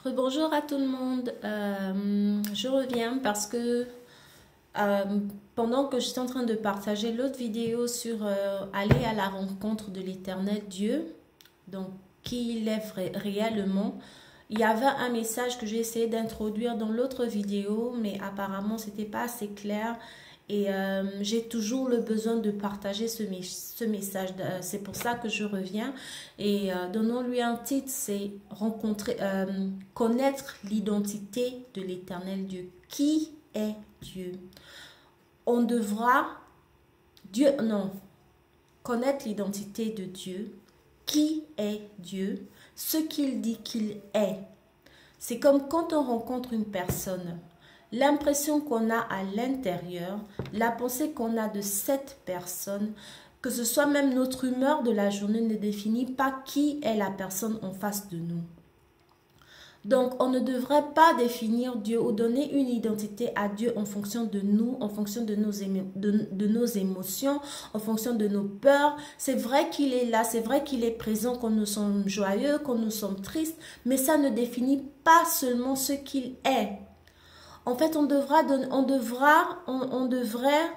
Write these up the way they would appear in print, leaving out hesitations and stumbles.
Rebonjour à tout le monde. Je reviens parce que euh, pendant que j'étais en train de partager l'autre vidéo sur aller à la rencontre de l'Éternel Dieu, donc qui il est réellement, il y avait un message que j'ai essayé d'introduire dans l'autre vidéo, mais apparemment c'était pas assez clair. Et j'ai toujours le besoin de partager ce message. C'est pour ça que je reviens. Et donnons-lui un titre, c'est connaître l'identité de l'Éternel Dieu. Qui est Dieu? On devra, Dieu, non, connaître l'identité de Dieu. Qui est Dieu? Ce qu'il dit qu'il est. C'est comme quand on rencontre une personne. L'impression qu'on a à l'intérieur, la pensée qu'on a de cette personne, que ce soit même notre humeur de la journée, ne définit pas qui est la personne en face de nous. Donc, on ne devrait pas définir Dieu ou donner une identité à Dieu en fonction de nous, en fonction de nos émotions, en fonction de nos peurs. C'est vrai qu'il est là, c'est vrai qu'il est présent quand nous sommes joyeux, quand nous sommes tristes, mais ça ne définit pas seulement ce qu'il est. En fait, on devrait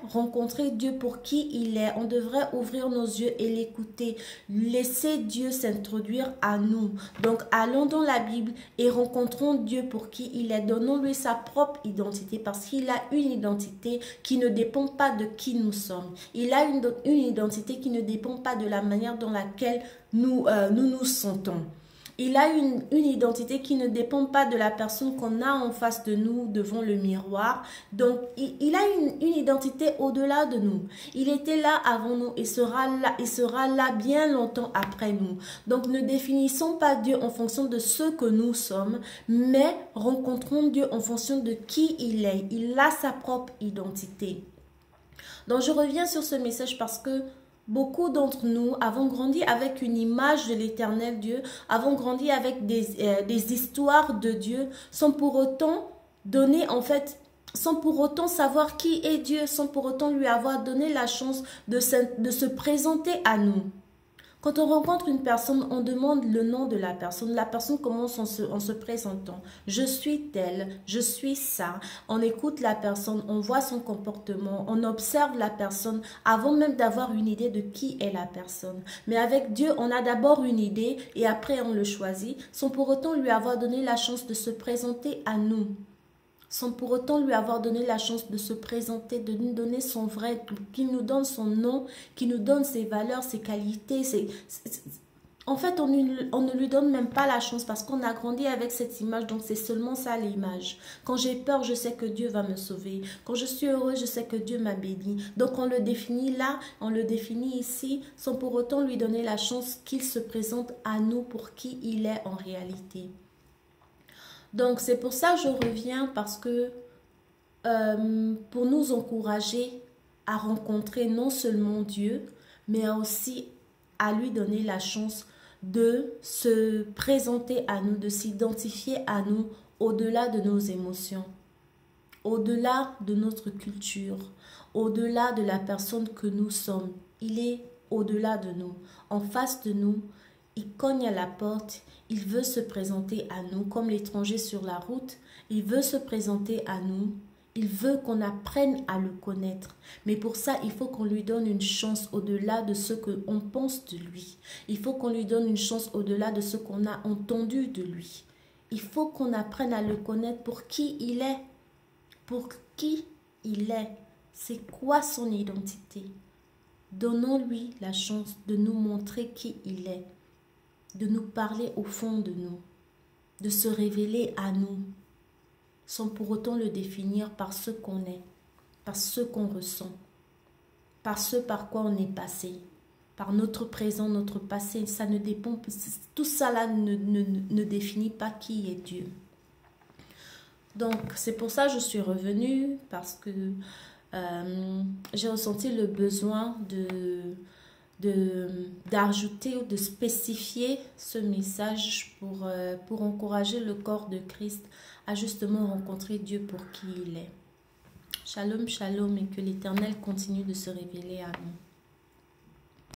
rencontrer Dieu pour qui il est. On devrait ouvrir nos yeux et l'écouter. Laisser Dieu s'introduire à nous. Donc, allons dans la Bible et rencontrons Dieu pour qui il est. Donnons-lui sa propre identité parce qu'il a une identité qui ne dépend pas de qui nous sommes. Il a une identité qui ne dépend pas de la manière dans laquelle nous nous sentons. Il a une identité qui ne dépend pas de la personne qu'on a en face de nous devant le miroir. Donc, il a une identité au-delà de nous. Il était là avant nous et sera là bien longtemps après nous. Donc, ne définissons pas Dieu en fonction de ce que nous sommes, mais rencontrons Dieu en fonction de qui il est. Il a sa propre identité. Donc, je reviens sur ce message parce que beaucoup d'entre nous avons grandi avec une image de l'Éternel Dieu, avons grandi avec des histoires de Dieu, sans pour autant donner en fait, sans pour autant savoir qui est Dieu, sans pour autant lui avoir donné la chance de se présenter à nous. Quand on rencontre une personne, on demande le nom de la personne. La personne commence en se présentant. Je suis telle, je suis ça. On écoute la personne, on voit son comportement, on observe la personne avant même d'avoir une idée de qui est la personne. Mais avec Dieu, on a d'abord une idée et après on le choisit, sans pour autant lui avoir donné la chance de se présenter à nous. Sans pour autant lui avoir donné la chance de se présenter, de nous donner son vrai, qu'il nous donne son nom, qu'il nous donne ses valeurs, ses qualités. En fait, on ne lui donne même pas la chance parce qu'on a grandi avec cette image, donc c'est seulement ça l'image. Quand j'ai peur, je sais que Dieu va me sauver. Quand je suis heureux, je sais que Dieu m'a béni. Donc on le définit là, on le définit ici, sans pour autant lui donner la chance qu'il se présente à nous pour qui il est en réalité. Donc, c'est pour ça que je reviens parce que pour nous encourager à rencontrer non seulement Dieu, mais aussi à lui donner la chance de se présenter à nous, de s'identifier à nous au-delà de nos émotions, au-delà de notre culture, au-delà de la personne que nous sommes. Il est au-delà de nous, en face de nous. Il cogne à la porte, il veut se présenter à nous comme l'étranger sur la route, il veut se présenter à nous, il veut qu'on apprenne à le connaître. Mais pour ça, il faut qu'on lui donne une chance au-delà de ce qu'on pense de lui. Il faut qu'on lui donne une chance au-delà de ce qu'on a entendu de lui. Il faut qu'on apprenne à le connaître pour qui il est. Pour qui il est. C'est quoi son identité? Donnons-lui la chance de nous montrer qui il est, de nous parler au fond de nous, de se révéler à nous, sans pour autant le définir par ce qu'on est, par ce qu'on ressent, par ce par quoi on est passé, par notre présent, notre passé. Ça ne dépend, tout ça là ne définit pas qui est Dieu. Donc c'est pour ça que je suis revenue, parce que j'ai ressenti le besoin d'ajouter ou de spécifier ce message pour encourager le corps de Christ à justement rencontrer Dieu pour qui il est. Shalom, shalom, et que l'Éternel continue de se révéler à nous.